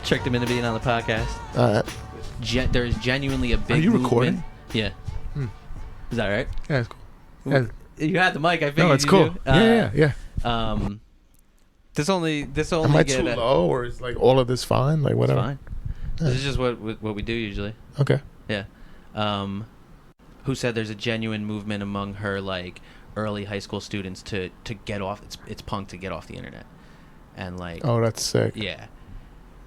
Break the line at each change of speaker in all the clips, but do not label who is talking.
Tricked him into being on the podcast.
All right.
There's genuinely a big
Are you
movement.
recording?
Yeah. Is that right?
Yeah, it's cool. Yeah.
You had the mic. I figured
No, it's
you
cool.
do.
Yeah.
This only
Am I too low, or is like all of this fine? Like
It's
whatever.
fine. This is just what we do usually.
Okay.
Yeah. Who said there's a genuine movement among her like early high school students to get off? It's punk to get off the internet, and like
Oh, that's sick.
yeah.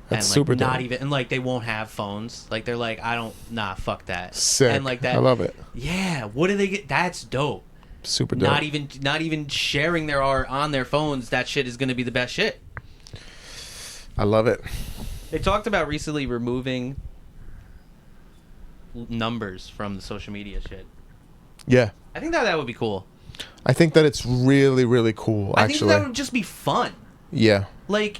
That's
and, like,
super
not
dope.
even, and like they won't have phones. Like they're like, fuck that.
Sick.
And like that.
I love it.
Yeah. What do they get? That's dope.
Super dope.
Not even sharing their art on their phones. That shit is gonna be the best shit.
I love it.
They talked about recently removing numbers from the social media shit.
Yeah.
I think that would be cool.
I think that it's really, really cool,
I think
actually.
that would just be fun.
Yeah.
Like,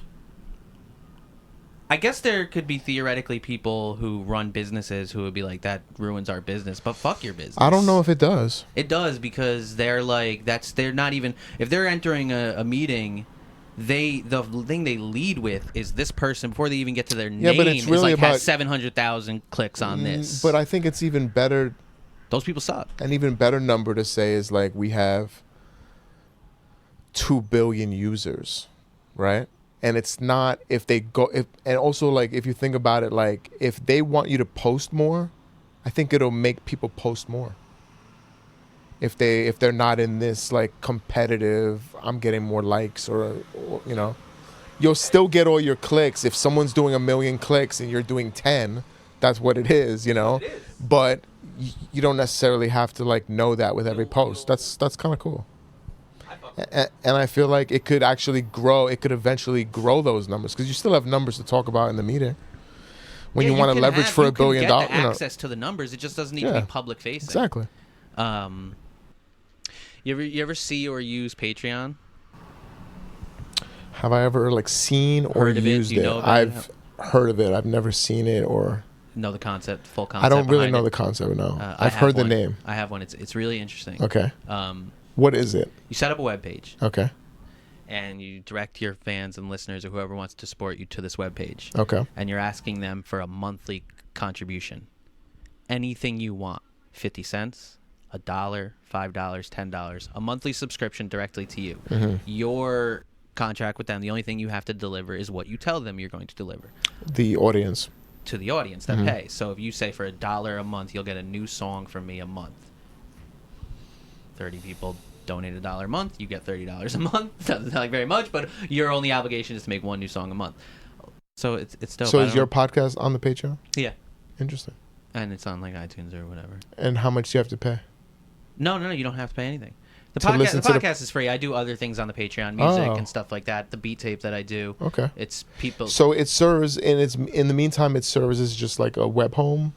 I guess there could be theoretically people who run businesses who would be like, that ruins our business, but fuck your business.
I don't know if it does.
It does, because they're like, they're not even, if they're entering a meeting, the thing they lead with is this person before they even get to their name.
But it's really about
has 700,000 clicks on this.
But I think it's even better.
Those people suck.
An even better number to say is like we have 2 billion users, right? And it's not if they go and also like if you think about it, like if they want you to post more, I think it'll make people post more. If they're not in this like competitive, I'm getting more likes or you know, you'll still get all your clicks. If someone's doing 1 million clicks and you're doing 10, that's what it is, you know. But you don't necessarily have to like know that with every post. That's kind of cool. And I feel like it could actually grow. It could eventually grow those numbers because you still have numbers to talk about in the meeting. When you want to leverage for $1 billion,
you know, access to the numbers. It just doesn't need to be public facing.
Exactly.
You ever see or use Patreon?
Have I ever like seen or used it? I've heard of it. I've never seen it or
know the concept, full concept.
I don't really know
it.
the concept. No,
I've
heard the name.
I have one. It's really interesting.
Okay. What is it?
You set up a web page.
Okay.
And you direct your fans and listeners or whoever wants to support you to this web page.
Okay.
And you're asking them for a monthly contribution. Anything you want. 50 cents, $1, $5, $10. A monthly subscription directly to you.
Mm-hmm.
Your contract with them, the only thing you have to deliver is what you tell them you're going to deliver.
The audience.
To the audience that pay. So if you say for $1 a month, you'll get a new song from me a month. 30 people donate $1 a month, you get $30 a month. Doesn't sound like very much, but your only obligation is to make one new song a month. So it's dope.
So is your podcast on the Patreon?
Yeah.
Interesting.
And it's on like iTunes or whatever.
And how much do you have to pay?
No, you don't have to pay anything. The podcast is free. I do other things on the Patreon, music and stuff like that. The beat tape that I do.
Okay.
It's people.
So it serves, and it's in the meantime, it serves as just like a web home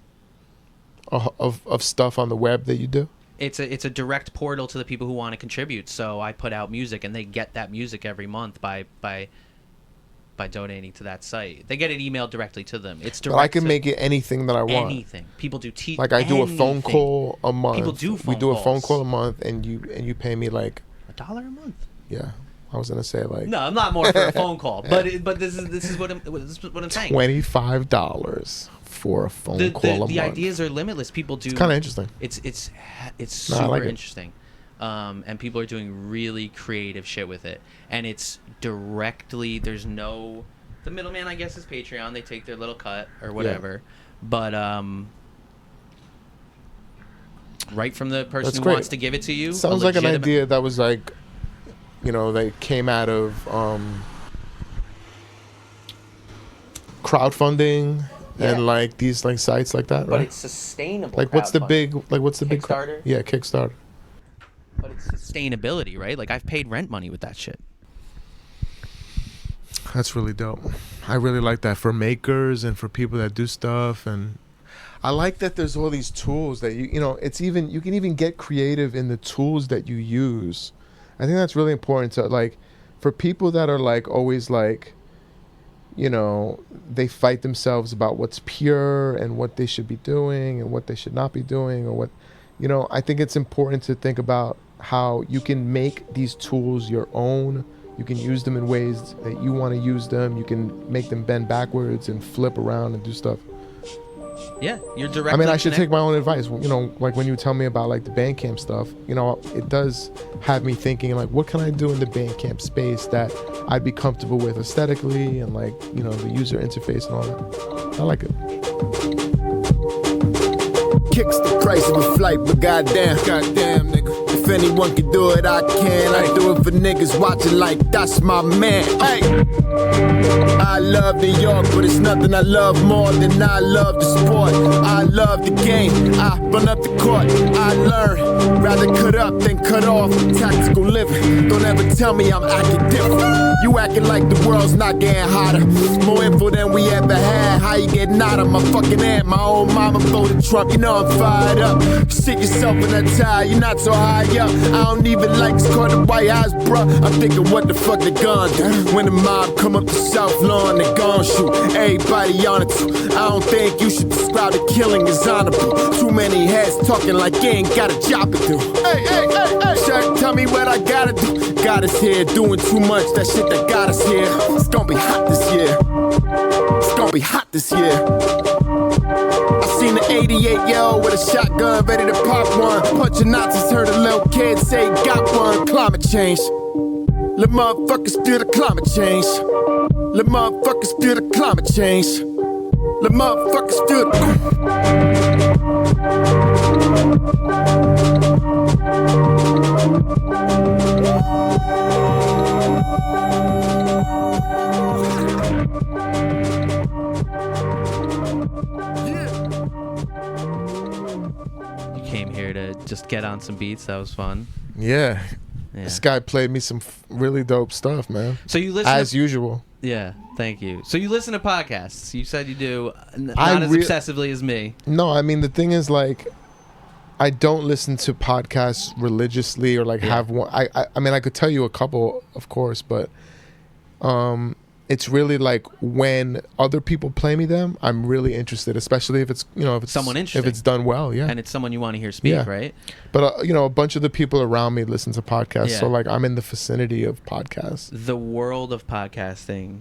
of stuff on the web that you do.
It's a direct portal to the people who want to contribute. So I put out music, and they get that music every month by donating to that site. They get it emailed directly to them. It's direct.
But I can make it anything that I want.
Anything. People do
like I do a phone call a month.
People do phone
We do a phone
calls.
call a month, and you pay me like
$1 a month.
Yeah, I was gonna say like
No, I'm not more for a phone call, but this is what I'm saying.
$25 for a phone call a month.
The ideas are limitless. People do.
It's kind of interesting.
It's super
I like it.
interesting. And people are doing really creative shit with it. And it's directly, there's no, the middleman, I guess, is Patreon. They take their little cut or whatever. Yeah. But right from the person who wants to give it to you.
Sounds like an idea that was like, you know, they came out of crowdfunding. Yeah. And like these like sites like that, right?
But it's sustainable.
Like what's the big
Kickstarter?
Yeah, Kickstarter.
But it's sustainability, right? Like I've paid rent money with that shit.
That's really dope. I really like that for makers and for people that do stuff, and I like that there's all these tools that you know, it's even you can even get creative in the tools that you use. I think that's really important to like for people that are like always like, you know, they fight themselves about what's pure and what they should be doing and what they should not be doing or what, you know, I think it's important to think about how you can make these tools your own You can use them in ways that you want to use them. You can make them bend backwards and flip around and do stuff.
Yeah, you're directly.
I mean, I should take my own advice. You know, like when you tell me about like the Bandcamp stuff, you know, it does have me thinking like, what can I do in the Bandcamp space that I'd be comfortable with aesthetically and like, you know, the user interface and all that. I like it.
Kicks the price of a flight, but goddamn, nigga. If anyone can do it, I can. I do it for niggas watching like that's my man. Hey, I love New York, but it's nothing I love more than I love the sport. I love the game. I run up the court. I learn. Rather cut up than cut off. Tactical living. Don't ever tell me I'm acting different. You acting like the world's not getting hotter. More info than we ever had. How you getting out of my fucking head? My old mama voted Trump. You know I'm fired up. You sit yourself in that tie. You're not so high up. I don't even like this call the White House, bruh. I'm thinking what the fuck they gon' do when the mob come up the South Lawn. They gon' shoot everybody on it too. I don't think you should describe the killing as honorable. Too many heads talking like you ain't got a job to do. Hey, Shaq, tell me what I gotta do. Got us here doing too much. That shit that got us here. It's gonna be hot this year. It's gonna be hot this year. I seen an 88-year-old with a shotgun ready to pop one. Punching Nazis, heard a little kid say got one. Climate change. Let motherfuckers feel the climate change. Let motherfuckers feel the climate change. Let motherfuckers feel
Came here to just get on some beats. That was fun.
Yeah.
Yeah.
This guy played me some really dope stuff, man.
So you listen
as usual.
Yeah, thank you. So you listen to podcasts. You said you do, not as obsessively as me.
No, I mean the thing is like, I don't listen to podcasts religiously or like have one. I mean I could tell you a couple, of course, but it's really like when other people play me them, I'm really interested, especially if it's, you know, if it's
someone interesting,
if it's done well, yeah,
and it's someone you want to hear speak, right?
But you know, a bunch of the people around me listen to podcasts,
Yeah.
so like I'm in the vicinity of podcasts.
The world of podcasting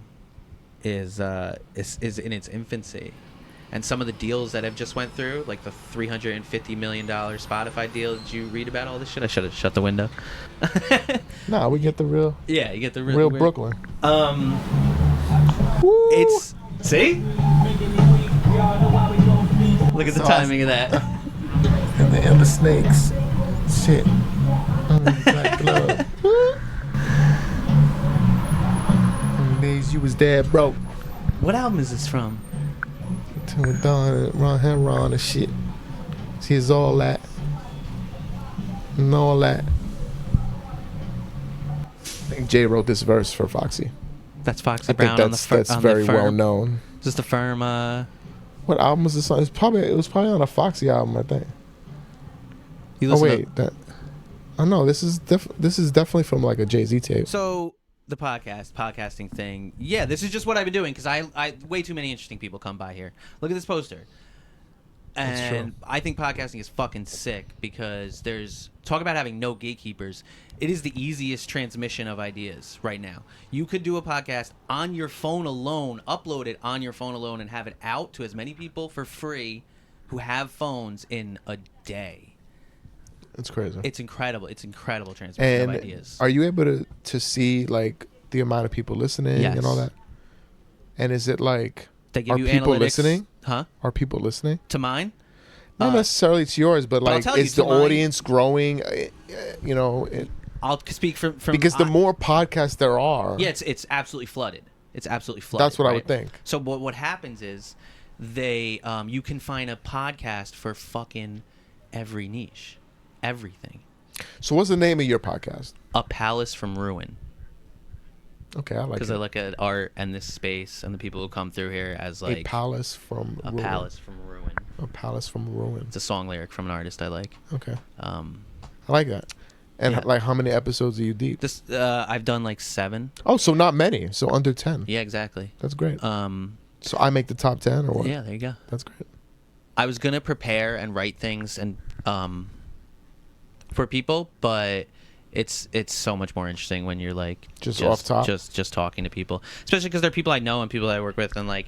is in its infancy, and some of the deals that have just went through, like the $350 million Spotify deal. Did you read about all this shit? I should have shut the window.
Nah, we get the real.
Yeah, you get the
real Brooklyn.
It's see. Look at the timing of that.
And the snakes. Shit. Black glove. Them days you was dead broke.
What album is this from?
With Don and Ron and shit. See, it's all that. And all that. I think Jay wrote this verse for Foxy.
That's Foxy
I
Brown
think
on the
that's very well known.
Is this the Firm?
What album was this on? It was probably on a Foxy album, I think.
You
Oh
listen
wait, no, this is definitely from like a Jay-Z tape.
So the podcasting thing. Yeah, this is just what I've been doing because I way too many interesting people come by here. Look at this poster.
That's true.
And I think podcasting is fucking sick because there's talk about having no gatekeepers. It is the easiest transmission of ideas right now. You could do a podcast on your phone alone, upload it on your phone alone, and have it out to as many people for free who have phones in a day.
It's crazy.
It's incredible. It's incredible transmission of ideas.
Are you able to see like the amount of people listening and all that? And is it like,
they give
are
you
people
analytics.
listening?
Huh?
Are people listening?
To mine?
Not necessarily to yours, but like,
I'll tell you,
is the
to mine-
audience growing? You know,
I'll speak from
because the more podcasts there are,
yeah, it's absolutely flooded. It's absolutely flooded.
that's what I
right?
would think.
So what happens is they you can find a podcast for fucking every niche, everything.
So what's the name of your podcast?
A Palace from Ruin.
Okay, I like
Because
it.
I look at art and this space and the people who come through here as like
a palace from
a
ruin.
palace from ruin.
A palace from ruin.
It's a song lyric from an artist I like.
Okay,
I
I like that. And
Yeah.
like, how many episodes are you deep?
this I've done like 7.
Oh, so not many. So under 10.
Yeah, exactly.
That's great.
So
I make the top 10 or what?
yeah, there you go.
That's great.
I was gonna prepare and write things and for people, but It's so much more interesting when you're like
Just off top?
just talking to people, especially because they're people I know and people that I work with, and like.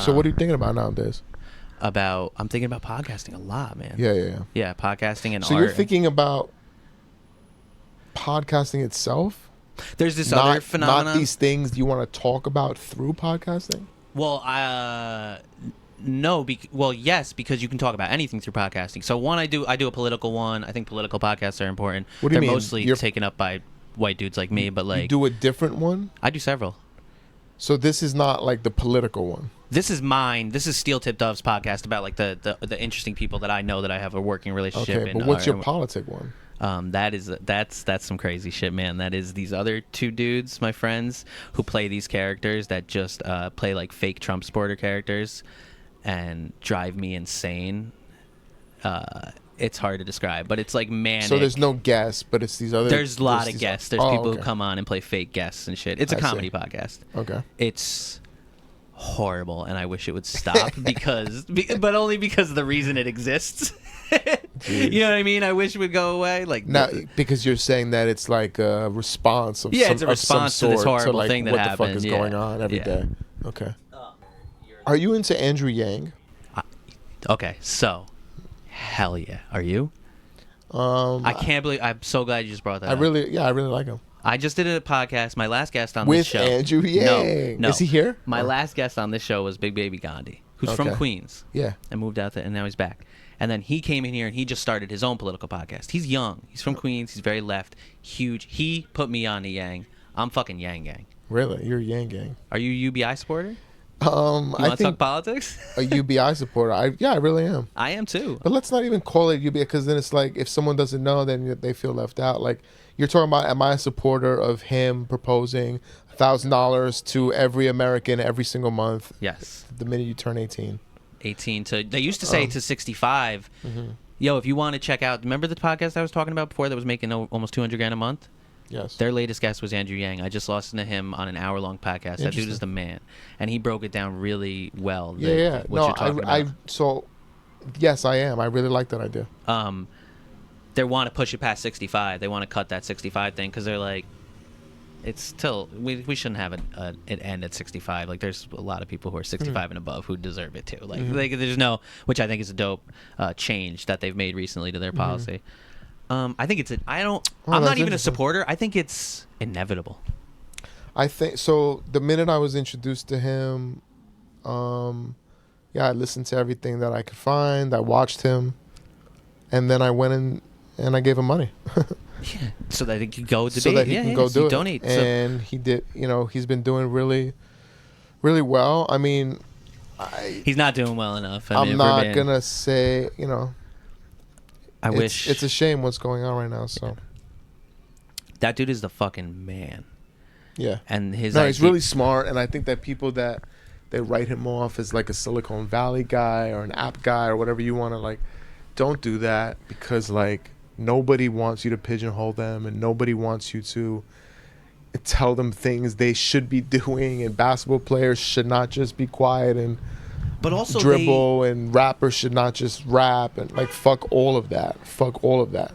So what are you thinking about nowadays?
I'm thinking about podcasting a lot, man.
Yeah.
Yeah, podcasting and
So
art.
you're thinking about podcasting itself?
There's this other phenomenon.
Not these things you want to talk about through podcasting?
Well, no. Well, yes, because you can talk about anything through podcasting. So one, I do a political one. I think political podcasts are important.
What do you
They're
mean?
mostly taken up by white dudes like me, but like
You do a different one?
I do several.
So this is not like the political one.
This is mine. This is Steel Tip Dove's podcast about like the interesting people that I know that I have a working relationship.
Okay,
in,
but what's your politic one?
That's some crazy shit, man. That is these other two dudes, my friends, who play these characters that just play like fake Trump supporter characters and drive me insane. It's hard to describe, but it's like manic.
So there's no guests, but it's these other.
There's a lot of
these-
guests. There's
Oh,
people
okay.
who come on and play fake guests and shit. It's a
I
comedy
see.
podcast.
Okay.
It's horrible, and I wish it would stop but only because of the reason it exists. You know what I mean? I wish it would go away. Like
Now, because you're saying that it's like a response of
Yeah,
some,
it's a
of some
response to this
sort
horrible
like
thing that
what
happened.
the fuck is
Yeah.
going on every
Yeah.
day. Okay. Are you into Andrew Yang?
Okay, so hell yeah. Are you? I can't believe. I'm so glad you just brought that
I
up.
really like him.
I just did a podcast. My last guest on
With
this show.
Andrew Yang.
No.
Is he here?
My
Oh.
last guest on this show was Big Baby Gandhi, who's from
Okay.
Queens.
Yeah.
And moved out there, and now he's back. And then he came in here and he just started his own political podcast. He's young. He's from Queens. He's very left. Huge. He put me on to Yang. I'm fucking Yang Gang.
Really? You're a Yang Gang.
Are you a UBI supporter?
I
You want to talk
think
politics?
a UBI supporter. I really am.
I am too.
But let's not even call it UBI because then it's like if someone doesn't know, then they feel left out. Like you're talking about, am I a supporter of him proposing $1,000 to every American every single month?
Yes.
The minute you turn 18.
18 to, they used to say to 65.
Mm-hmm.
Yo, if you want to check out, remember the podcast I was talking about before that was making almost $200,000 a month?
Yes.
Their latest guest was Andrew Yang. I just listened to him on an hour-long podcast. That dude
Interesting.
is the man, and he broke it down really well.
Yeah.
What
No,
you're talking about.
so yes, I am. I really like that idea.
They want to push it past 65. They want to cut that 65 thing because they're like, it's still we shouldn't have it end at 65. Like there's a lot of people who are 65 and above who deserve it too. Like, there's no, which I think is a dope change that they've made recently to their policy. I think it's I'm
that's
not even a
interesting.
supporter. I think it's inevitable.
I think so. The minute I was introduced to him, I listened to everything that I could find. I watched him, and then I went in and I gave him money
Yeah. So that he can go debate.
so that he can go
so
do it.
donate.
And he did. He's been doing really, really well. I mean,
He's not doing well enough. I mean,
I'm
if
not
we're being-
gonna say.
I wish
it's a shame what's going on right now. So
that dude is the fucking man.
yeah.
And his
No, he's
idea-
really smart, and I think that people that they write him off as like a Silicon Valley guy or an app guy or whatever you want to like, don't do that because like nobody wants you to pigeonhole them and nobody wants you to tell them things they should be doing. And basketball players should not just be quiet and
but also
dribble, and rappers should not just rap and like fuck all of that. Fuck all of that.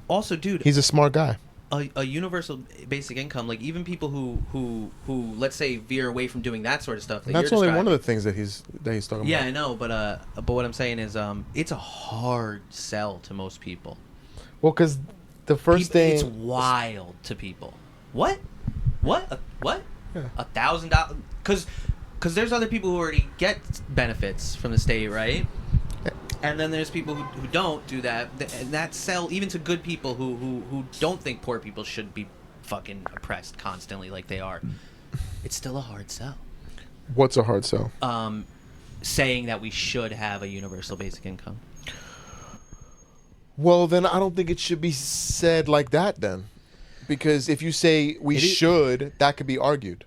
also, dude,
He's a smart guy.
a universal basic income, like even people who let's say veer away from doing that sort of stuff. That
That's
you're
only one of the
describing.
things that he's talking
Yeah,
about.
I know, but what I'm saying is, it's a hard sell to most people.
Well, because the first thing
It's wild to people. What? What? What?
Yeah.
$1,000? Because there's other people who already get benefits from the state, right? And then there's people who don't do that, and that sell even to good people who don't think poor people should be fucking oppressed constantly like they are. It's still a hard sell.
What's a hard sell?
Saying that we should have a universal basic income.
Well, then I don't think it should be said like that then. Because if you say we
It is-
should, that could be argued.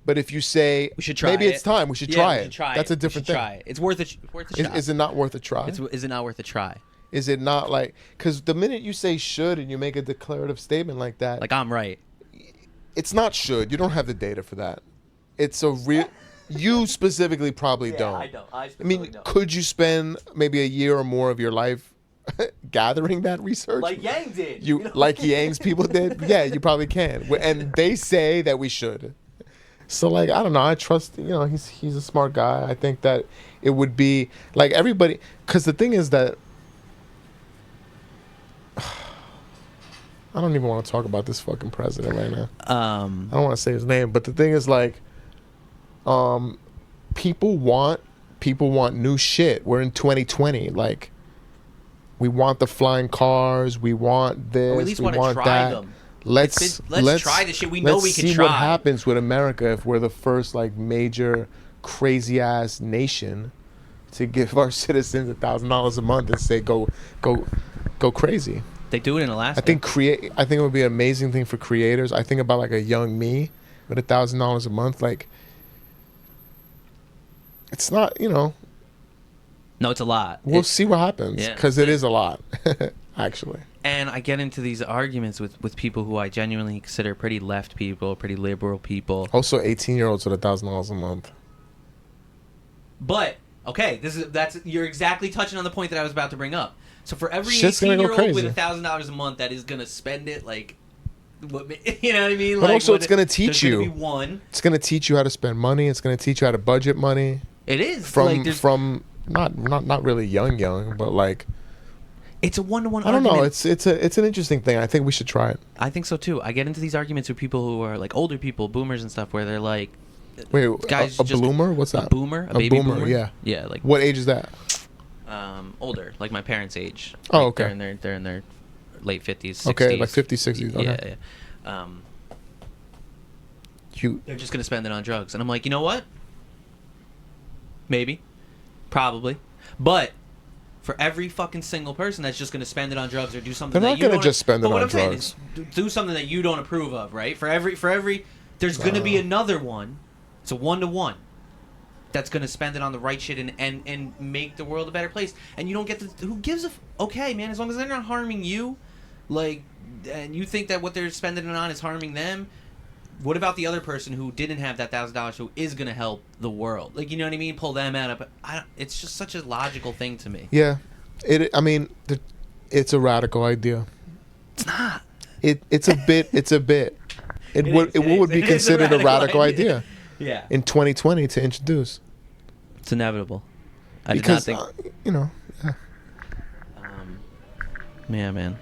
But if you say
We should try
maybe
it.
it's time, we should
Yeah,
try
we
it.
should try
That's
it.
a different
we should
thing.
Try it. It's worth a shot.
Is it not worth a try?
Is it not worth a try?
Is it not like, because the minute you say should and you make a declarative statement like that,
Like I'm right.
it's not should. You don't have the data for that. It's a real. You specifically probably don't.
I don't. I
I mean, could you spend maybe a year or more of your life gathering that research.
Like Yang did.
You
know?
like Yang's people did? Yeah, you probably can. And they say that we should. So like, I don't know. I trust, he's a smart guy. I think that it would be like everybody, because the thing is that I don't even want to talk about this fucking president right now. I don't want to say his name, but the thing is like, people want new shit. We're in 2020. Like, we want the flying cars. We want this.
Or we at least
we
want to try
that.
them.
Let's
try the shit we know we can
see
try.
what happens with America if we're the first like major crazy ass nation to give our citizens $1,000 a month and say go crazy.
They do it in Alaska.
I think it would be an amazing thing for creators. I think about like a young me with $1,000 a month. Like, it's not,
No, it's a lot.
We'll see what happens because it is a lot, actually.
And I get into these arguments with people who I genuinely consider pretty left people, pretty liberal people.
Also, 18-year-olds with $1,000 a month.
But okay, you're exactly touching on the point that I was about to bring up. So for every
Shit's gonna go
18-year-old with
crazy.
$1,000 a month that is gonna spend it, like, you know what I mean?
But
like,
also, it's gonna teach you.
There's gonna be one.
It's gonna teach you how to spend money. It's gonna teach you how to budget money.
It is
from not really young, but like.
It's a one-to-one
I don't
argument.
know. It's an interesting thing. I think we should try it.
I think so too. I get into these arguments with people who are like older people, boomers and stuff, where they're like,
Wait,
guys,
a bloomer? What's that?
A boomer, a baby boomer.
Yeah,
yeah. Like
what age is that?
Older, like my parents' age.
Oh,
Like,
okay.
They're in their late 50s, 60s.
Okay, like 50s, 60s. Okay.
Yeah.
You
They're just gonna spend it on drugs, and I'm like, you know what? Maybe, probably, but. For every fucking single person that's just going to spend it on drugs or do something,
They're not going to just spend it
what
on
I'm saying
drugs.
is do something that you don't approve of, right? For every, there's going to be another one. It's a 1-to-1 that's going to spend it on the right shit and make the world a better place. And you don't get who gives a okay, man? As long as they're not harming you, like, and you think that what they're spending it on is harming them. What about the other person who didn't have that $1,000 who is going to help the world? Like, you know what I mean? Pull them out of it. It's just such a logical thing to me.
Yeah, it's a radical idea.
It's not.
It's a bit. It would be considered a radical idea.
Yeah.
In 2020 to introduce.
It's inevitable.
Because
did not think.
Yeah.
Yeah, man.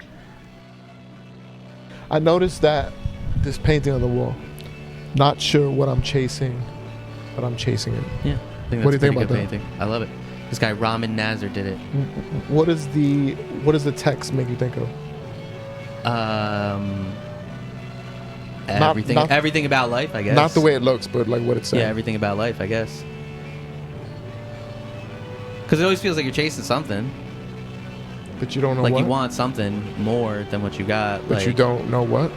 I noticed that this painting on the wall. Not sure what I'm chasing, but I'm chasing it.
Yeah. I think
What do you
that's a
think
pretty
about
good
that?
painting. I love it. This guy Ramin Nazar did it.
What does the text make you think of?
Everything about life, I guess.
Not the way it looks, but like what it's saying.
Yeah, everything about life, I guess. Because it always feels like you're chasing something.
But you don't know
like
what?
you want something more than what you got.
But
like,
you don't know what?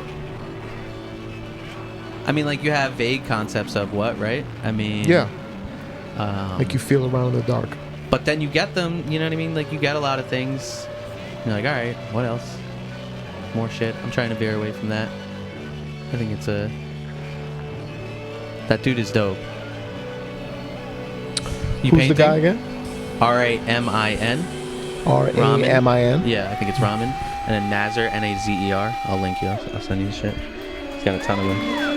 I mean, like, you have vague concepts of what, right? I mean...
Yeah. Make you feel around in the dark.
But then you get them, you know what I mean? Like, you get a lot of things. You're like, all right, what else? More shit. I'm trying to veer away from that. I think it's a... That dude is dope. You
Who's the guy again?
R-A-M-I-N.
R-A-M-I-N?
Yeah, I think it's Ramin. And then Nazar, N-A-Z-E-R. I'll link you. I'll send you the shit. He's got a ton of them.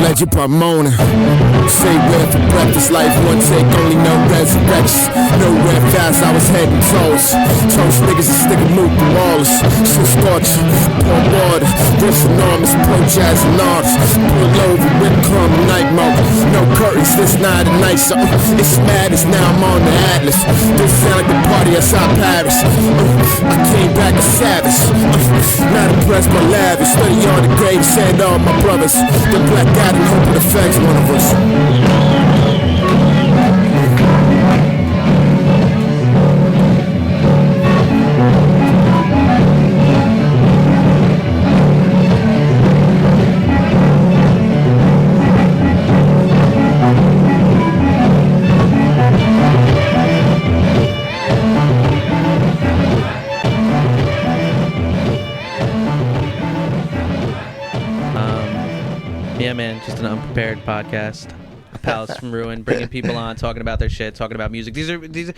Legend by Mona. Say where for breakfast, life one take, only no resurrection. Nowhere fast, I was heading toast. Toast niggas and stick a move to Wallace. Shit scorch, pour water. Riffs enormous, pro jazz and artists. Pull over, whip crumb, night mode. No curtains, this night and night, so it's madness, now I'm on the Atlas. This sound like the party outside Paris. I came back a savage. Not impressed by lavish. Study on the grave, send all my brothers. The black out and hope it affects one of us.
Yeah, man, just an unprepared podcast. Palace from Ruin, bringing people on, talking about their shit, talking about music. These are.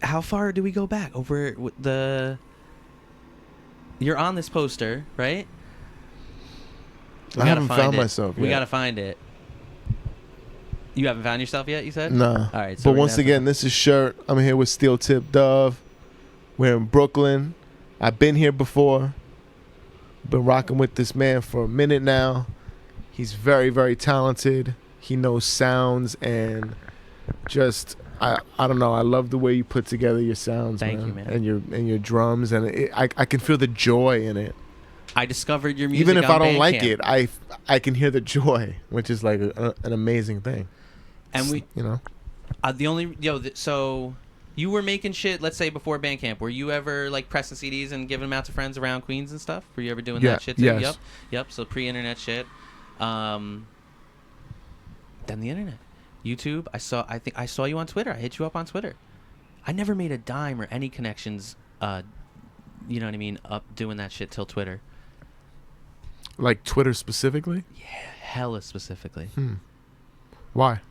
How far do we go back over the? You're on this poster, right?
I haven't found myself yet.
We gotta find it. You haven't found yourself yet, you said?
Nah.
All right. So
but once again, this is Shirt. I'm here with Steel Tip Dove. We're in Brooklyn. I've been here before. Been rocking with this man for a minute now. He's very, very talented. He knows sounds and just I don't know. I love the way you put together your sounds.
Thank you, man.
And your drums, and I can feel the joy in it.
I discovered your music.
Even if
on
I don't like
Bandcamp.
it, I can hear the joy, which is like an amazing thing.
And we,
you know,
so you were making shit. Let's say before Bandcamp, were you ever like pressing CDs and giving them out to friends around Queens and stuff? Were you ever doing that shit too?
Yes.
Yep. So pre-internet shit. Then the internet, YouTube. I think I saw you on Twitter. I hit you up on Twitter. I never made a dime or any connections. You know what I mean? Up doing that shit till Twitter.
like Twitter specifically.
Yeah, hella specifically.
Why?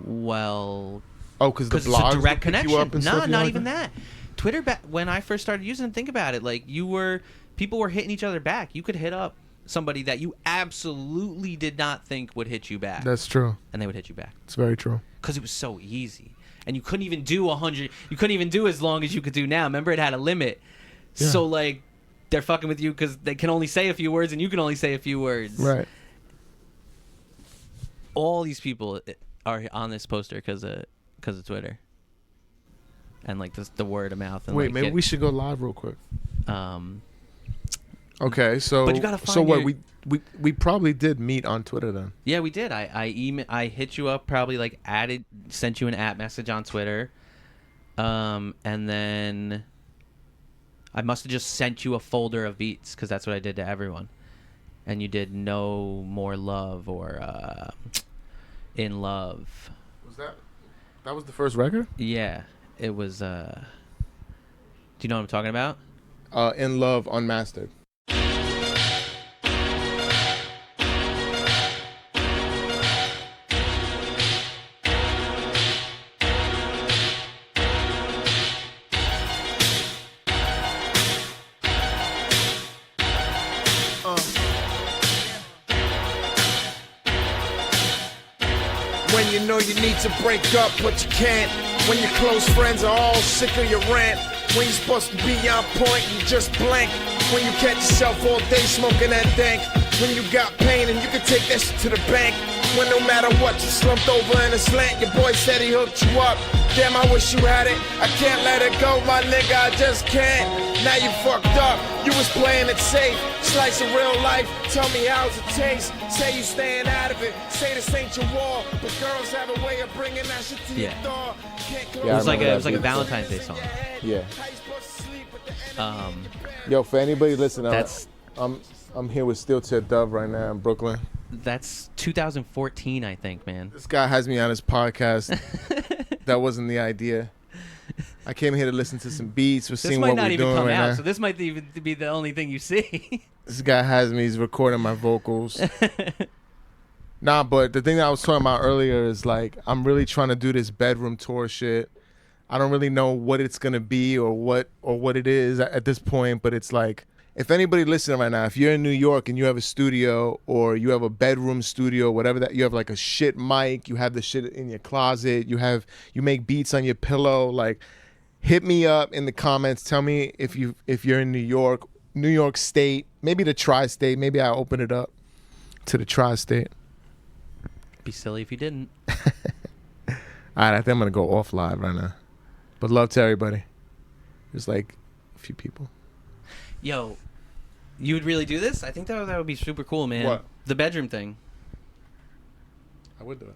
Well,
Oh, because the
it's
blogs
a direct
would pick
connection.
you up and
No,
stuff, you
not
like
even that. Twitter, when I first started using it, think about it. Like, people were hitting each other back. You could hit up somebody that you absolutely did not think would hit you back.
That's true.
And they would hit you back.
It's very true.
Because it was so easy. And you couldn't even do 100. You couldn't even do as long as you could do now. Remember, it had a limit.
Yeah.
So, like, they're fucking with you because they can only say a few words and you can only say a few words.
Right.
All these people are on this poster because of Twitter. And, like, the word of mouth. And
Wait,
like,
maybe we should go live real quick. Okay, so
But you gotta
so
find
what
your-
we probably did meet on Twitter then.
Yeah, we did. I hit you up, probably like sent you an @ message on Twitter, and then I must have just sent you a folder of beats because that's what I did to everyone, and you did No More Love or In Love.
Was that was the first record?
Yeah, it was. Do you know what I'm talking about?
In Love Unmastered.
When you know you need to break up, but you can't. When your close friends are all sick of your rant. When you're supposed to be on point, you just blank. When you catch yourself all day smoking that dank. When you got pain and you can take that shit to the bank. When no matter what, you slumped over in a slant. Your boy said he hooked you up. Damn, I wish you had it. I can't let it go, my nigga, I just can't. Now you fucked up, you was playing it safe. Slice of real life, tell me how's it taste. Say you staying out of it, say this ain't your war. But girls have a way of bringing that shit to your door.
Yeah,
It was like a
beat.
Valentine's Day song.
Yeah.
Um,
Yo, for anybody listening,
That's-
I'm here with Steel Tip Dove right now in Brooklyn.
That's 2014, I think, man.
This guy has me on his podcast. That wasn't the idea. I came here to listen to some beats. We're
This
seeing
might
what
not
we're
even
doing
come
right
out,
now.
so this might even be the only thing you see.
This guy has me. He's recording my vocals. Nah, but the thing that I was talking about earlier is like I'm really trying to do this bedroom tour shit. I don't really know what it's gonna be or what it is at this point, but it's like if anybody listening right now, if you're in New York and you have a studio or you have a bedroom studio, whatever that you have like a shit mic, you have the shit in your closet, you make beats on your pillow, like hit me up in the comments. Tell me if you're in New York State, maybe the tri-state, maybe I open it up to the tri-state.
Be silly if you didn't.
All right, I think I'm gonna go off live right now. But love to everybody. There's like a few people.
Yo, you would really do this? I think that would be super cool, man.
What?
The bedroom thing.
I would do it.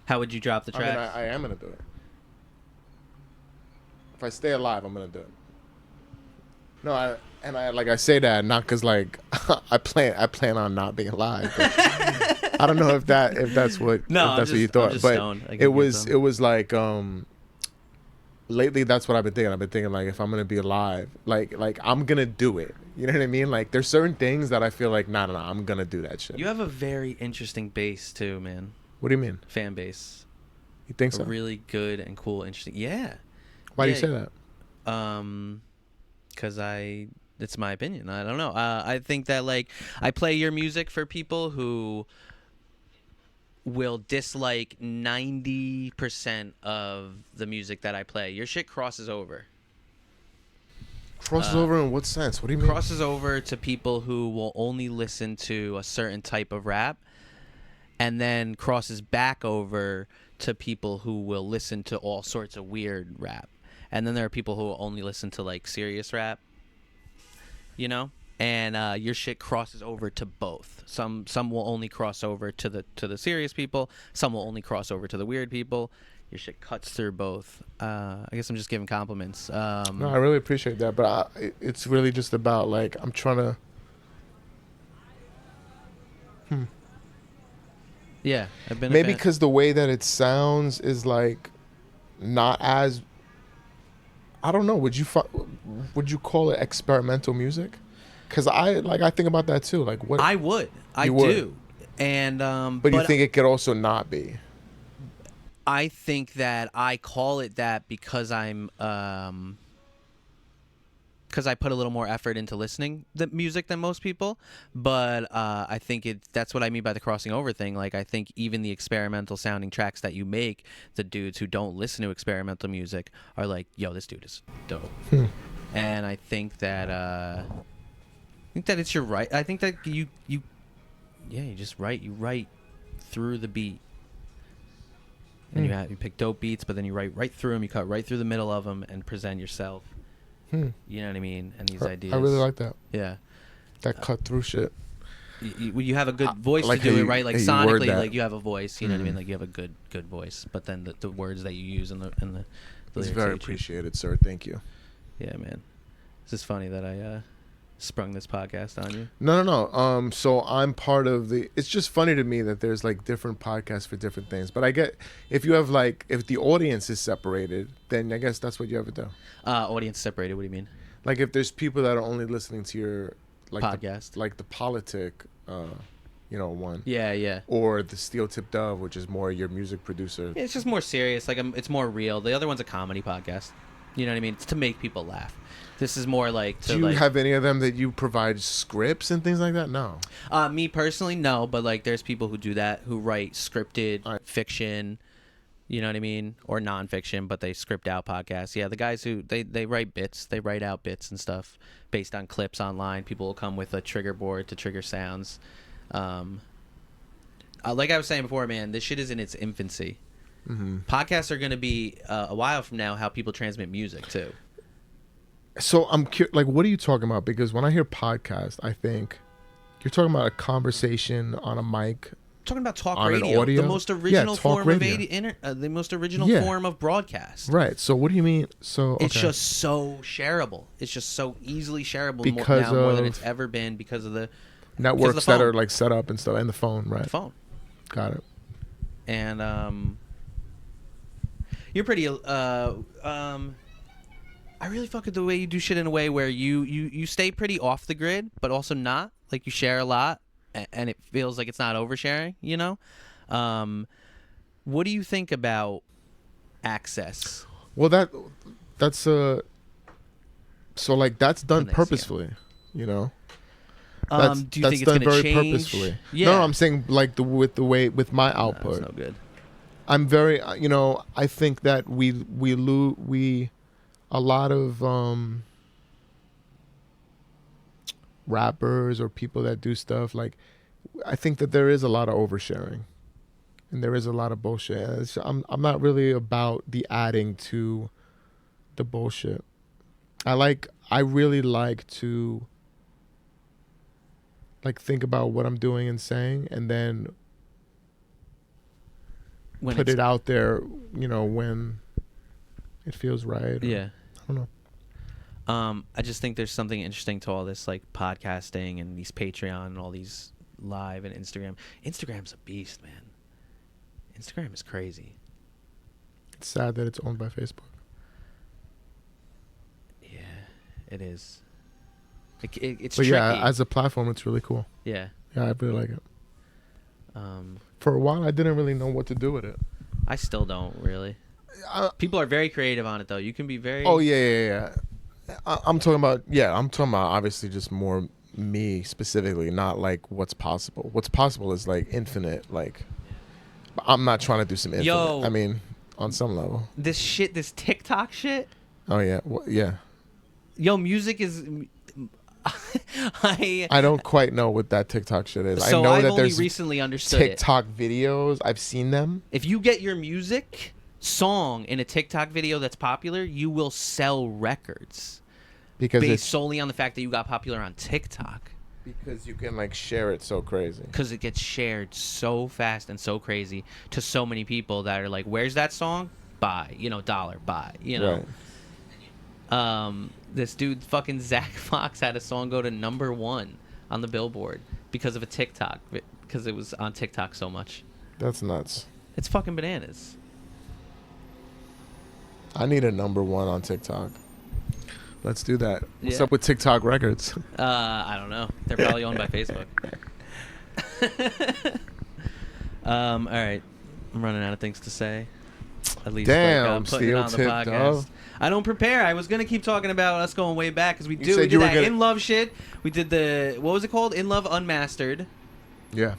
How would you drop the
I mean,
track?
I am gonna do it. If I stay alive, I'm gonna do it. No, I like I say that not because like I plan on not being alive. But I don't know if that's what
No,
if that's
I'm
what you
just-
thought.
I'm just
But
stoned. I
it
can
was
get some.
like lately that's what I've been thinking. I've been thinking like if I'm gonna be alive, like I'm gonna do it. You know what I mean? Like there's certain things that I feel like, nah, I'm gonna do that shit.
You have a very interesting base too, man.
What do you mean?
Fan base.
You think
A
so?
really good and cool, interesting. Yeah.
Why do
Yeah.
you say that?
Because it's my opinion. I don't know. I think that like I play your music for people who will dislike 90% of the music that I play. Your shit crosses over.
Crosses over in what sense? What do you mean?
Crosses over to people who will only listen to a certain type of rap, and then crosses back over to people who will listen to all sorts of weird rap. And then there are people who will only listen to like serious rap, you know? And your shit crosses over to both. Some will only cross over to the serious people. Some will only cross over to the weird people. Your shit cuts through both. I guess I'm just giving compliments.
No, I really appreciate that, but it's really just about like I'm trying to.
Yeah, I've been
Maybe because the way that it sounds is like not as. I don't know. Would you call it experimental music? Because I think about that too. Like what
I would. I
You would.
do. And
But you think it could also not be?
I think that I call it that because I'm because I put a little more effort into listening the music than most people. But I think that's what I mean by the crossing over thing. Like I think even the experimental sounding tracks that you make, the dudes who don't listen to experimental music are like, yo, this dude is dope. And I think that it's your right. I think that you just write. You write through the beat. And you pick dope beats, but then you write right through them. You cut right through the middle of them and present yourself. You know what I mean? And these ideas.
I really like that.
Yeah.
That cut through shit.
You have a good voice
like
to
how
do it,
you-
right? Like
how you word
sonically,
that.
like you have a voice. You know what I mean? Like you have a good voice. But then the words that you use and the
It's
lyrics that
very
you choose.
appreciated, sir. Thank you.
Yeah, man. It's just funny that I sprung this podcast on you.
No. So I'm part of the. It's just funny to me that there's like different podcasts for different things. But I get if you have like if the audience is separated, then I guess that's what you have to do.
Audience separated. What do you mean?
Like if there's people that are only listening to your like
Podcast.
like the politic, one.
Yeah.
Or the Steel Tip Dove, which is more your music producer.
Yeah, it's just more serious. Like it's more real. The other one's a comedy podcast. You know what I mean? It's to make people laugh. This is more like to
Do you
like.
have any of them that you provide scripts and things like that? No.
Me personally, no. But like, there's people who do that who write scripted
All right.
fiction. You know what I mean? Or nonfiction, but they script out podcasts. Yeah, the guys who they write bits, they write out bits and stuff based on clips online. People will come with a trigger board to trigger sounds. Like I was saying before, man, this shit is in its infancy.
Mm-hmm.
Podcasts are going to be a while from now how people transmit music too.
So I'm like, what are you talking about? Because when I hear podcast, I think you're talking about a conversation on a mic.
Talking about talk
On an
radio,
audio?
the most original
talk
form
radio.
of the most original
Yeah.
form of broadcast.
Right. So what do you mean? So okay.
It's just so shareable. It's just so easily shareable
Because
more than
of
it's ever been because of the
networks that are like set up and stuff, and the phone, right?
phone.
Got it.
And you're pretty. I really fuck with the way you do shit in a way where you stay pretty off the grid, but also not. Like you share a lot, and it feels like it's not oversharing. You know. What do you think about access?
Well, that's so like that's done
Nice, yeah.
purposefully, you know. That's,
Do you
that's
think it's
done
gonna
very
change?
purposefully.
Yeah.
No, I'm saying like with my
Nah,
output.
that's no good.
I'm very, I think that we a lot of rappers or people that do stuff like, I think that there is a lot of oversharing, and there is a lot of bullshit. I'm not really about the adding to the bullshit. I really like to like think about what I'm doing and saying, and then
When
put
it's-
it out there, when it feels right.
Yeah.
I don't know.
I just think there's something interesting to all this like podcasting and these Patreon and all these live and Instagram. Instagram's a beast, man. Instagram is crazy.
It's sad that it's owned by Facebook.
Yeah, it is. It's
But
tricky.
yeah, as a platform, it's really cool.
Yeah.
Yeah, I really like it.
Um,
For a while, I didn't really know what to do with it.
I still don't really. People are very creative on it though. You can be very.
Oh yeah. I'm talking about obviously just more me specifically, not like what's possible. What's possible is like infinite. Like, I'm not trying to do some infinite.
Yo.
I mean, on some level.
This TikTok shit.
Oh yeah, yeah.
Yo, music is.
I don't quite know what that TikTok shit is.
So
I know
I've
that
only
there's
recently understood
TikTok videos. I've seen them.
If you get your music song in a TikTok video that's popular, you will sell records
Because
based
it's
solely on the fact that you got popular on TikTok.
because you can like share it so crazy.
Because it gets shared so fast and so crazy to so many people that are like, "Where's that song? Buy, dollar, buy,
Right.
This dude, fucking Zach Fox, had a song go to #1 on the Billboard because of a TikTok, because it was on TikTok so much.
That's nuts.
It's fucking bananas.
I need a #1 on TikTok. Let's do that. What's
Yeah.
up with TikTok records?
I don't know. They're probably owned by Facebook. All right. I'm running out of things to say. At least
Damn,
putting it on the
steel-tipped,
podcast.
dog.
I don't prepare. I was gonna keep talking about us going way back because we
said
did
you were
that
gonna-
In Love shit. We did what was it called? In Love Unmastered
Yeah.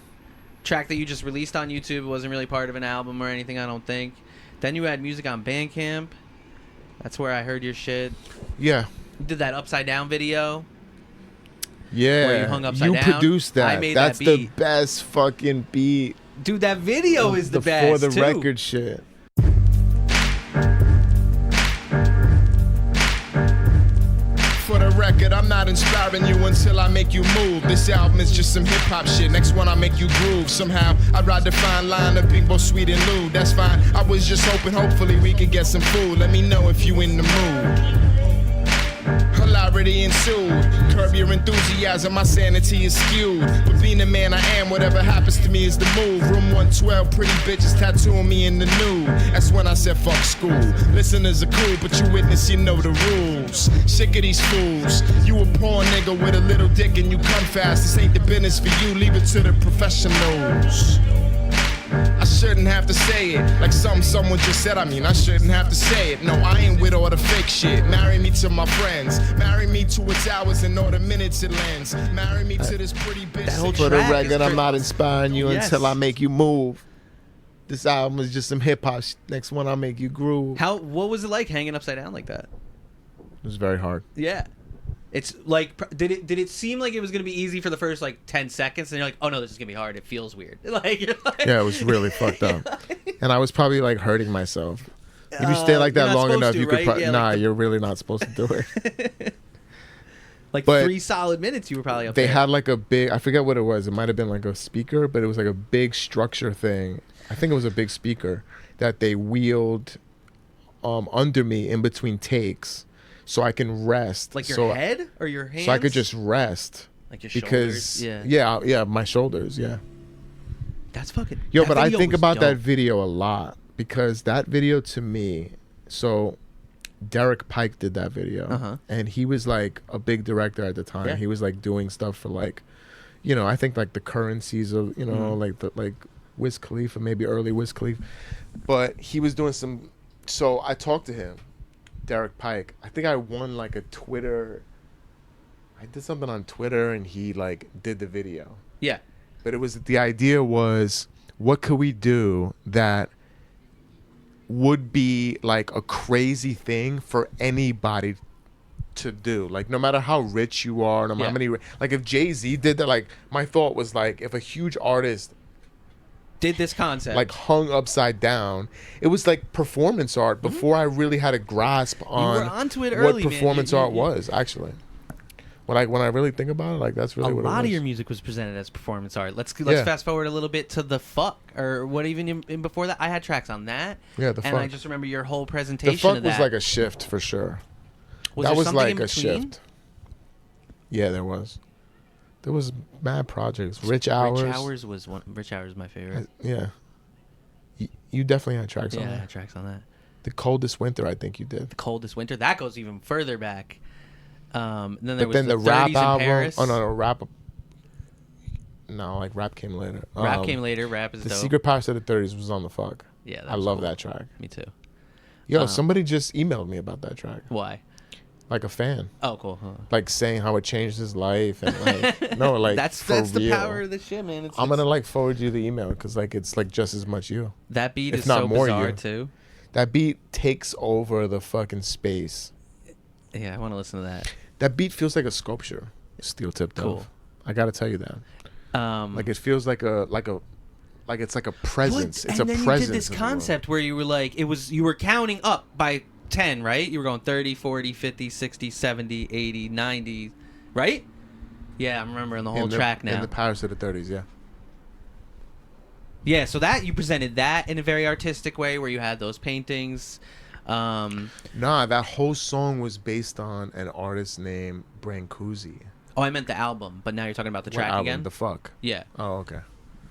track that you just released on YouTube. It wasn't really part of an album or anything, I don't think. Then you had music on Bandcamp. That's where I heard your shit.
Yeah.
You did that Upside Down video.
Yeah.
Where you hung upside down.
produced that.
I made
That's
that
the
beat.
best fucking beat.
Dude, that video is the best
For the
too.
record shit.
For the record, I'm not inspiring you until I make you move. This album is just some hip hop shit. Next one, I make you groove. Somehow, I'd ride the fine line of Big Bo, Sweet and Lou. That's fine. I was just hoping, hopefully, we could get some food. Let me know if you in the mood. Hilarity ensued. Curb your enthusiasm, my sanity is skewed. But being the man I am, whatever happens to me is the move. Room 112, pretty bitches tattooing me in the nude. That's when I said fuck school. Listeners are cool, but you witness, you know the rules. Sick of these fools. You a poor nigga with a little dick and you come fast. This ain't the business for you, leave it to the professionals. I shouldn't have to say it like someone just said. I shouldn't have to say it. No, I ain't with all the fake shit. Marry me to my friends. Marry me to its hours and all the minutes it lands. Marry me to this pretty bitch.
That whole
For the
track is
record, I'm
cra-
not inspiring you
Yes.
until I make you move. This album is just some hip hop. Next one, I'll make you groove.
What was it like hanging upside down like that?
It was very hard.
Yeah. It's like, did it seem like it was gonna be easy for the first like 10 seconds, and you're like, oh no, this is gonna be hard. It feels weird. Like, you're like
Yeah, it was really fucked up. And I was probably like hurting myself. If you stay like
you're
that
not
long
supposed
enough,
to,
you could.
right? Yeah, like the-
You're really not supposed to do it.
like
But
3 solid minutes, you were probably up
They
there.
had like a big. I forget what it was. It might have been like a speaker, but it was like a big structure thing. I think it was a big speaker that they wheeled under me in between takes, so I can rest.
like your
so,
head or your hands.
So I could just rest.
like your
Because
shoulders.
yeah, my shoulders, yeah.
That's fucking.
Yo,
that
but I
video
think
was
about that
dope.
video a lot because that video to me, so Derek Pike did that video,
Uh-huh.
and he was like a big director at the time.
Yeah.
He was like doing stuff for like, I think like the currencies of like Wiz Khalifa, maybe early Wiz Khalifa, but he was doing some. So I talked to him, Derek Pike. I think I won like a Twitter. I did something on Twitter, and he like did the video.
Yeah.
But the idea was, what could we do that would be like a crazy thing for anybody to do? Like, no matter how rich you are, no matter how many, like if Jay-Z did that, like my thought was like, if a huge artist
Did this concept
like hung upside down, it was like performance art before I really had a grasp on
onto it
what
early, man.
performance
You-
art
you-
was actually. When I really think about it, like that's really
a
what it was.
lot of your music was presented as performance art. Let's
Yeah.
fast forward a little bit to The Fuck, or what even in before that. I had tracks on that.
Yeah, The
and I
Fuck.
just remember your whole presentation.
The Fuck
of
was
that.
like a shift for sure.
Was
that
there
was
something
like
in
a
between?
shift. Yeah, there was. There was mad projects. Rich Hours.
Rich Hours was one. Rich Hours is my favorite.
Yeah. You definitely had tracks on
Yeah, I
that.
had tracks on that.
The Coldest Winter, I think you did.
The Coldest Winter. That goes even further back. Then there
But
was
then the
30s
rap
in
album.
Paris.
Oh no, rap. No, like rap came later.
Rap came later. Rap is
The
dope.
Secret Powers of the 30s was on the fuck.
Yeah,
I
that's
love
cool.
that track.
Me too.
Yo, somebody just emailed me about that track.
Why?
Like a fan.
Oh, cool. Huh.
Like saying how it changed his life and like no, like
that's
for
the
real.
power of this shit, man.
I'm gonna like forward you the email because like it's like just as much you.
that beat
if
is
not
so
more
bizarre
you.
too.
That beat takes over the fucking space.
Yeah, I want to listen to that.
That beat feels like a sculpture. Steel tipped
Cool.
off. I gotta tell you that. Like it feels like it's like a presence.
What?
It's
And
a
then
presence.
you did this
in the room.
concept where you were like, you were counting up by 10, right? You were going 30, 40, 50, 60, 70, 80, 90, right? Yeah, I'm remembering the whole track now.
In the Powers of the 30s, yeah.
Yeah, so that you presented that in a very artistic way where you had those paintings.
Nah, that whole song was based on an artist named Brancusi.
Oh, I meant the album, but now you're talking about the
What
track
album?
again?
The fuck?
Yeah,
Oh, okay.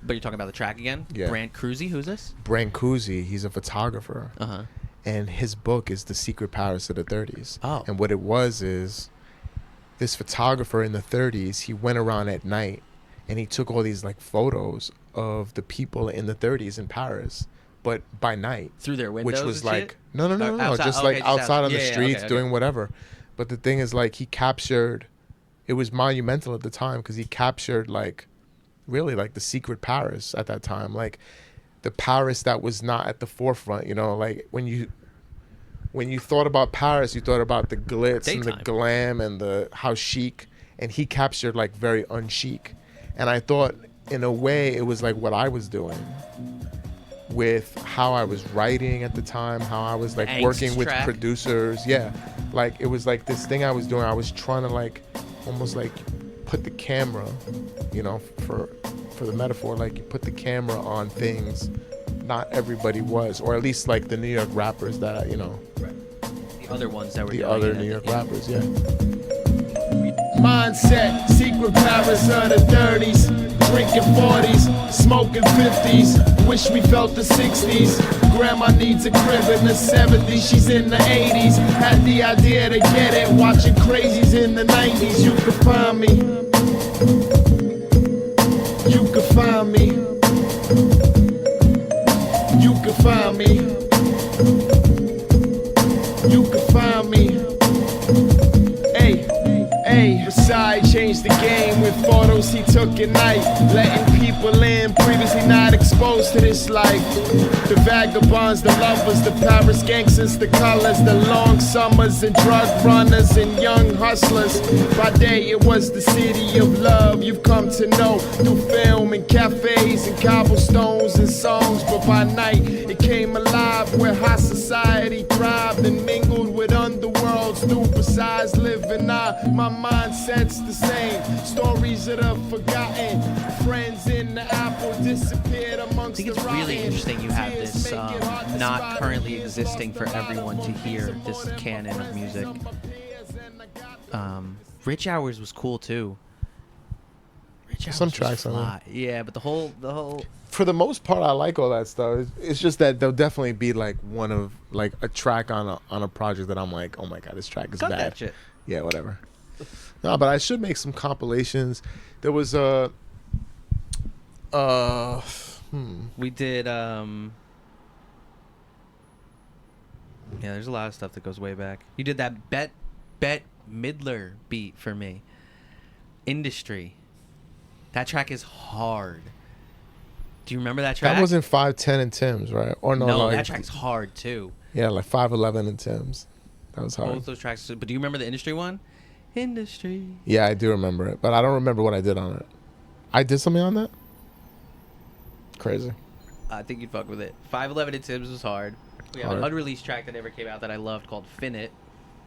but you're talking about the track again?
Yeah.
Brant Cruzy, who's this?
Brancusi, he's a photographer.
Uh-huh.
And his book is The Secret Powers of the 30s.
Oh.
And what it was is this photographer in the 30s, he went around at night and he took all these like photos of the people in the 30s in Paris, but by night.
Through their windows
Which was
and
like
shit?
no,
Outside-
just
okay,
like
just
outside on the
yeah, yeah,
streets
okay.
doing whatever. But the thing is like he captured, it was monumental at the time because he captured like really like the secret Paris at that time, like the Paris that was not at the forefront, you know, like when you thought about Paris, you thought about the glitz and the
Daytime.
glam and the how chic, and he captured like very unchic. And I thought in a way it was like what I was doing with how I was writing at the time, how I was like
Angst
working with
track.
producers. Yeah. Like it was like this thing I was doing. I was trying to like almost like put the camera, you know, for the metaphor, like you put the camera on things not everybody was, or at least like the New York rappers that, you know,
The other ones that were
the
doing
other
it.
New York rappers, yeah.
Mindset, secret Paris of the 30s. Drinking 40s, smoking 50s. Wish we felt the 60s. Grandma needs a crib in the 70s. She's in the 80s. Had the idea to get it. Watching crazies in the 90s. You could find me. You could find me. You could find me. You could find me. Hey, Versailles changed the game with photos he took at night, letting people in previously not exposed to this life. The vagabonds, the lovers, the Paris gangsters, the colors, the long summers and drug runners and young hustlers. By day it was the city of love you've come to know through film and cafes and cobblestones and songs. But by night it came alive where high society thrived and mingled with underworlds through Versailles living. My mindset's the same. Stories of the forgotten. Friends in the apple disappeared amongst
I think it's
the
really
rotten.
interesting you have
Tears
this
make it hard to
not
spot
currently
the
existing for
years lost
everyone to
around
hear,
me.
this
Some more
canon
than
of music.
friends, some my peers, and I got
Rich Hours was cool too. Rich Hours
Some
was
tracks on there.
fly. Yeah, but the whole
For the most part, I like all that stuff. It's just that there'll definitely be like one of like a track on a project that I'm like, oh my god, this track is
cut
bad.
that shit.
Yeah, whatever. No, but I should make some compilations. There was a
We did yeah, there's a lot of stuff that goes way back. You did that Bet Midler beat for me. Industry. That track is hard. Do you remember that track?
that wasn't 510 and Tim's, right? Or no,
No,
like,
that track's hard too.
yeah, like 511 and Tim's. That was hard.
Both those tracks. But do you remember the Industry one? Industry.
Yeah, I do remember it, but I don't remember what I did on it. I did something on that? Crazy.
I think you'd fuck with it. 511 and Tim's was hard. We have an
Hard.
unreleased track that never came out that I loved called Finit.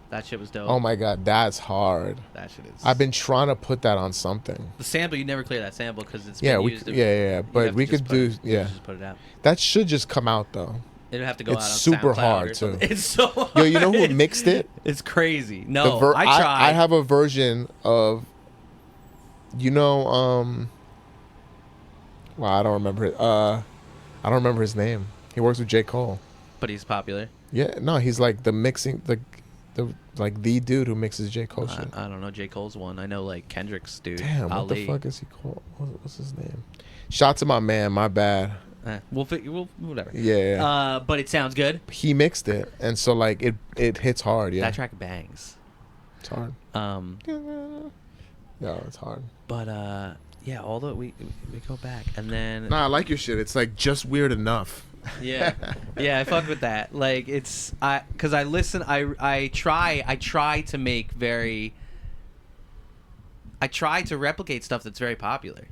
That shit was dope.
Oh my god, that's hard.
That shit is.
I've been trying to put that on something.
The sample, you never clear that sample because it's
Yeah,
been
we
used.
could, yeah.
You'd
But
have
we
to just
could
put
do
it- you
yeah.
Just put it out.
That should just come out though.
It'd have to go
It's
out on
super
SoundCloud
hard,
or something.
too.
It's so hard.
Yo, you know who mixed it?
It's crazy.
The
No, I tried.
I have a version of, you know, well, I don't remember it. I don't remember his name. He works with J. Cole.
but he's popular.
Yeah, no, he's like the mixing, the like the dude who mixes J. Cole shit.
I don't know. J. Cole's one. I know like Kendrick's dude.
Damn, what
Ali.
the fuck is he called? What's his name? Shout to my man. My bad.
We'll whatever.
Yeah.
But it sounds good.
He mixed it, and so like it hits hard. Yeah.
That track bangs.
It's hard. No, it's hard.
But yeah, although we go back and then
Nah, I like your shit. It's like just weird enough.
yeah, I fuck with that. Like it's because I listen. I try to make very. I try to replicate stuff that's very popular.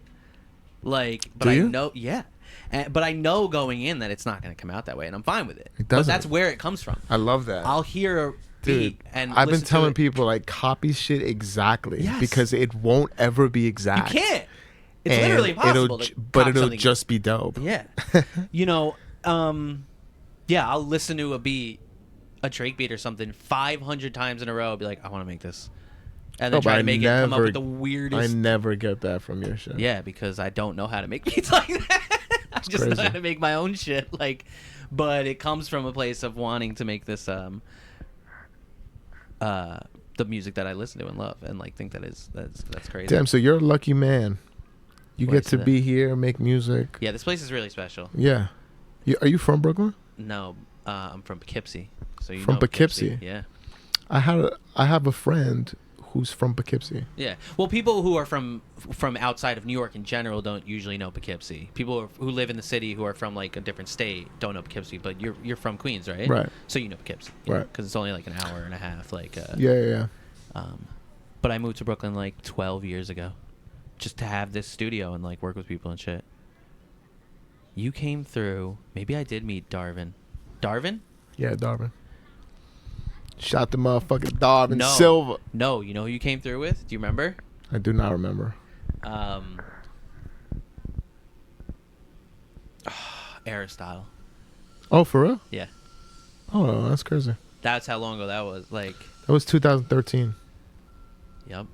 Like, but
Do you?
I know, yeah. But I know going in that it's not going to come out that way, and I'm fine with it.
It
But
doesn't.
that's where it comes from.
I love that.
I'll hear a
Dude,
beat and
I've been
listen to
telling
it.
people like copy shit exactly
Yes.
because it won't ever be
You
exact.
can't. It's
And
literally impossible.
but it'll just be dope.
Yeah. You know, yeah, I'll listen to a beat, a Drake beat or something 500 times in a row, be like, I want to make this. And then
Oh,
try
but
to
I
make it come up
never-
with the weirdest.
I never get that from your shit.
Yeah, because I don't know how to make beats like that. I just know
crazy.
how to make my own shit. Like, but it comes from a place of wanting to make this the music that I listen to and love and like think that's crazy.
Damn, so you're a lucky man. You
Place
get to
that-
be here, make music.
Yeah, this place is really special.
Yeah. Are you from Brooklyn?
No, I'm from Poughkeepsie. So you
From
know
Poughkeepsie?
Yeah.
I have a friend who's from Poughkeepsie.
Yeah. Well, people who are from outside of New York in general don't usually know Poughkeepsie. People who live in the city who are from like a different state don't know Poughkeepsie. But you're from Queens, right?
Right.
So you know Poughkeepsie,
Right.
Because it's only like an hour and a half. Like.
Yeah.
But I moved to Brooklyn like 12 years ago, just to have this studio and like work with people and shit. You came through. Maybe I did meet Darvin. Darvin?
Yeah, Darvin. Shot the motherfucking Darvin
No.
Silva.
No, you know who you came through with? Do you remember?
I do not remember.
Aristotle.
Oh, for real?
Yeah.
Oh, that's crazy.
That's how long ago that was. Like,
That was 2013.
yep.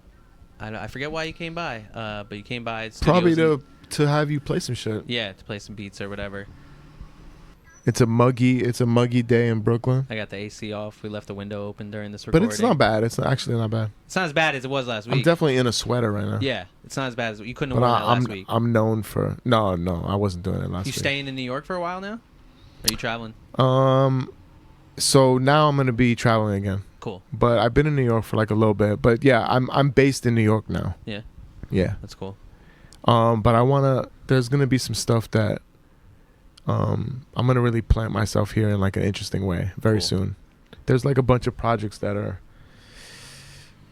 I forget why you came by, but you came by.
Probably
studios
to have you play some shit.
yeah, to play some beats or whatever.
It's a muggy day in Brooklyn.
I got the AC off. We left the window open during this
But
recording.
it's not bad. It's actually not bad.
It's not as bad as it was last week.
I'm definitely in a sweater right now.
Yeah, it's not as bad as you couldn't have
But
worn that last week.
I'm known for no, I wasn't doing it last
You
week.
staying in New York for a while now? Are you traveling?
So now I'm gonna be traveling again.
Cool.
But I've been in New York for like a little bit. But yeah, I'm based in New York now.
Yeah,
Yeah.
that's cool.
But there's gonna be some stuff that I'm gonna really plant myself here in like an interesting way very
Cool.
soon. There's like a bunch of projects that are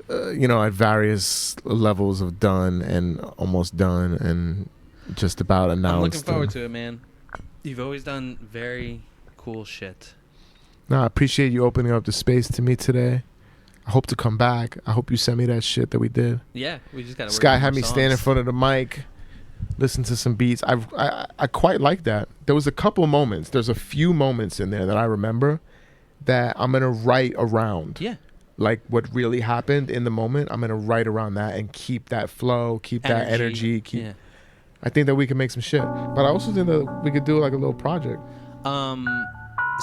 at various levels of done and almost done and just about announced.
I'm looking forward to it, man. You've always done very cool shit.
No, I appreciate you opening up the space to me today. I hope to come back. I hope you send me that shit that we did.
Yeah, we just got to.
This guy had me stand in front of the mic, listen to some beats. I quite like that. There was a couple moments. There's a few moments in there that I remember that I'm gonna write around.
Yeah.
Like what really happened in the moment. I'm gonna write around that and keep that flow, keep that energy.
Yeah.
I think that we can make some shit. But I also think that we could do like a little project.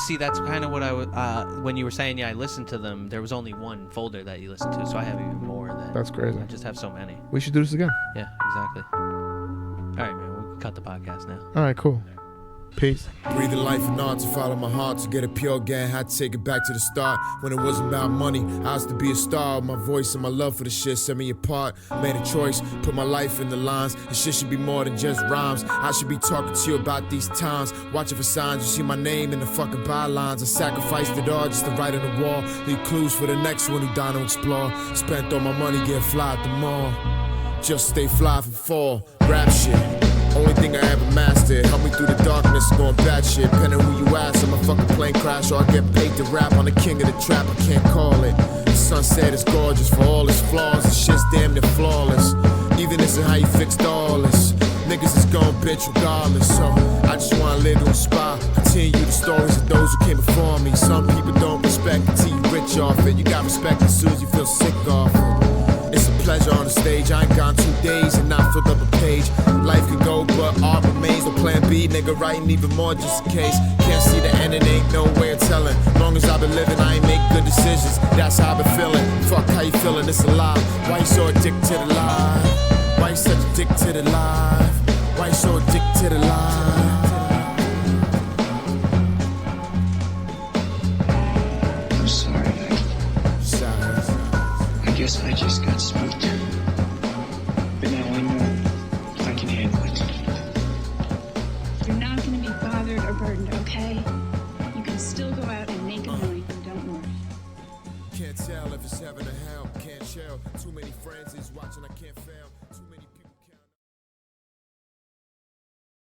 See, that's kind of what I would. When you were saying, yeah, I listened to them. There was only one folder that you listened to, so I have even more than.
That's crazy.
I just have so many.
We should do this again.
Yeah, exactly. All right, man. We'll cut the podcast now.
All right, cool. Peace.
Breathing life and art to follow my heart, to get a pure gain, had to take it back to the start. When it wasn't about money, I was to be a star. My voice and my love for the shit set me apart. Made a choice, put my life in the lines. And shit should be more than just rhymes. I should be talking to you about these times. Watching for signs, you see my name in the fucking bylines. I sacrificed it all just to write on the wall. Leave clues for the next one who down to explore. Spent all my money getting fly at the mall. Just stay fly for fall. Rap shit. Only thing I ever mastered. Help me through the darkness, going bad shit. Depending who you ask, I'm a fucking plane crash, or I get paid to rap. I'm the king of the trap, I can't call it. The sunset is gorgeous for all its flaws. The shit's damn near flawless. Even this is how you fixed all this. Niggas is gon' bitch regardless. So I just wanna live to inspire. Continue the stories of those who came before me. Some people don't respect until you rich off it. You got respect as soon as you feel sick off it. It's a pleasure on the stage. I ain't gone 2 days and not filled up a page. Life can go, but art remains. No plan B, nigga. nigga writing even more just in case. Can't see the end and ain't no way of telling. Long as I've been living, I ain't make good decisions. That's how I've been feeling. Fuck how you feeling, it's a lie. Why you so addicted to the lie?